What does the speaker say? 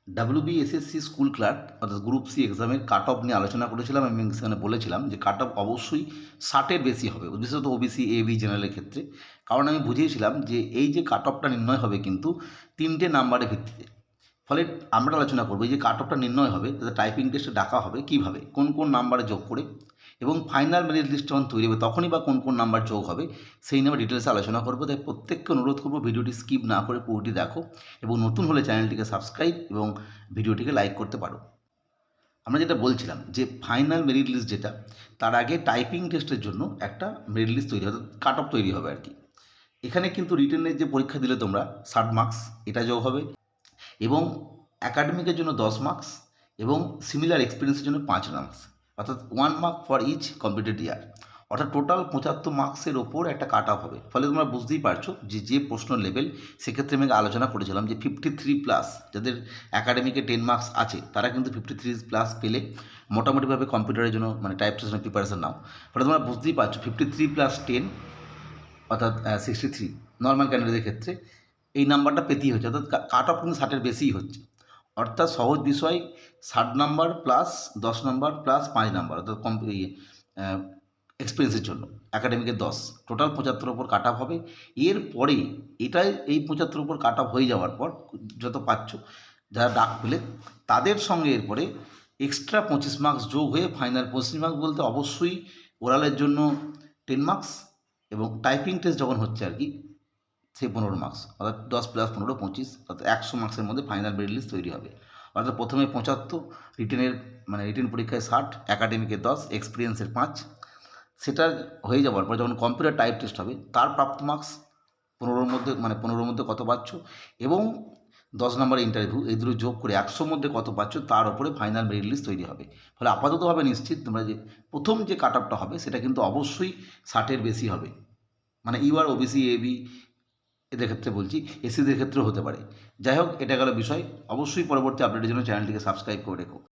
WBSSC school clerk অর্থাৎ group C এক্সামের cut off নিয়ে আলোচনা করেছিলাম এবং সেখানে বলেছিলাম যে কাট অফ অবশ্যই 60-এর বেশি হবে, বিশেষত ওবিসি এ বি জেনারেলের ক্ষেত্রে। কারণ আমি বুঝিয়েছিলাম যে এই যে কাট অফটা নির্ণয় হবে কিন্তু 3টে নাম্বারের ভিত্তিতে। ফলে আমরা আলোচনা করবো এই যে কাট অফটা নির্ণয় হবে তাতে টাইপিং টেস্টে ডাকা হবে কীভাবে, কোন কোন নাম্বারে যোগ করে, এবং ফাইনাল মেরিট লিস্ট যখন তৈরি হবে তখনই বা কোন কোন নাম্বার যোগ হবে সেই নিয়ে ডিটেলসে আলোচনা করবো। তাই প্রত্যেককে অনুরোধ করবো ভিডিওটি স্কিপ না করে পুরোটি দেখো, এবং নতুন হলে চ্যানেলটিকে সাবস্ক্রাইব এবং ভিডিওটিকে লাইক করতে পারো। আমরা যেটা বলছিলাম যে ফাইনাল মেরিট লিস্ট যেটা, তার আগে টাইপিং টেস্টের জন্য একটা মেরিট লিস্ট তৈরি হবে, কাট অফ তৈরি হবে আর কি। এখানে কিন্তু রিটেনের যে পরীক্ষা দিলে তোমরা 60 মার্কস এটা যোগ হবে, এবং অ্যাকাডেমিকের জন্য 10 মার্কস, এবং সিমিলার এক্সপিরিয়েন্সের জন্য 5 মার্কস, অর্থাৎ 1 মার্ক ফর ইচ কমপ্লিটেড ইয়ার। অর্থাৎ টোটাল 75 মার্কসের ওপর একটা কাট অফ হবে। ফলে তোমরা বুঝতেই পারছো যে যে প্রশ্ন লেভেল, সেক্ষেত্রে আমি আলোচনা করেছিলাম যে 53+, যাদের অ্যাকাডেমিকে 10 মার্কস আছে তারা কিন্তু 53+ পেলে মোটামুটিভাবে কম্পিউটারের জন্য মানে টাইপ টেস্টের প্রিপারেশন নাও। ফলে তোমরা বুঝতেই পারছো 53+10 অর্থাৎ 63 নর্মাল ক্যান্ডিডেটের ক্ষেত্রে এই নাম্বারটা পেতেই হচ্ছে, অর্থাৎ কাট অফ কিন্তু 60-এর বেশিই হচ্ছে। অর্থাৎ সহজ বিষয় 60 number plus 10 number plus 5 number, অর্থাৎ এক্সপিরিয়েন্সের জন্য অ্যাকাডেমিকের 10, টোটাল 75 ওপর কাট অফ হবে। এরপরে এটাই এই 75 ওপর কাট অফ হয়ে যাওয়ার পর যত পাচ্ছ যারা ডাক পেলে তাদের সঙ্গে এরপরে এক্সট্রা 25 মার্কস যোগ হয়ে ফাইনাল 25 মার্কস বলতে অবশ্যই ওরালের জন্য 10 মার্কস, এবং টাইপিং টেস্ট যখন হচ্ছে আর কি সেই 15 মার্কস, অর্থাৎ 10 + 15 25, অর্থাৎ 100 মার্কসের মধ্যে ফাইনাল মেরিট লিস্ট তৈরি হবে। অর্থাৎ প্রথমে 75, রিটেনের মানে রিটেন পরীক্ষায় 60, অ্যাকাডেমিকে 10, এক্সপিরিয়েন্সের 5। সেটা হয়ে যাওয়ার পর যখন কম্পিউটার টাইপ টেস্ট হবে তার প্রাপ্ত মার্কস 15-র মধ্যে মানে 15-র মধ্যে কত পাচ্ছ, এবং 10 নম্বরের ইন্টারভিউ, এই দুটো যোগ করে 100-র মধ্যে কত পাচ্ছ তার উপরে ফাইনাল মেরিট লিস্ট তৈরি হবে। ফলে আপাততভাবে নিশ্চিত তোমরা যে প্রথম যে কাট অফটা হবে সেটা কিন্তু অবশ্যই 60-এর বেশি হবে। মানে ইউআর ওবিসি এবি এদের ক্ষেত্রে বলছি, এসসিদের ক্ষেত্রেও হতে পারে। যাই হোক, এটা গেল বিষয়। অবশ্যই পরবর্তী আপডেটের জন্য চ্যানেলটিকে সাবস্ক্রাইব করে রেখো।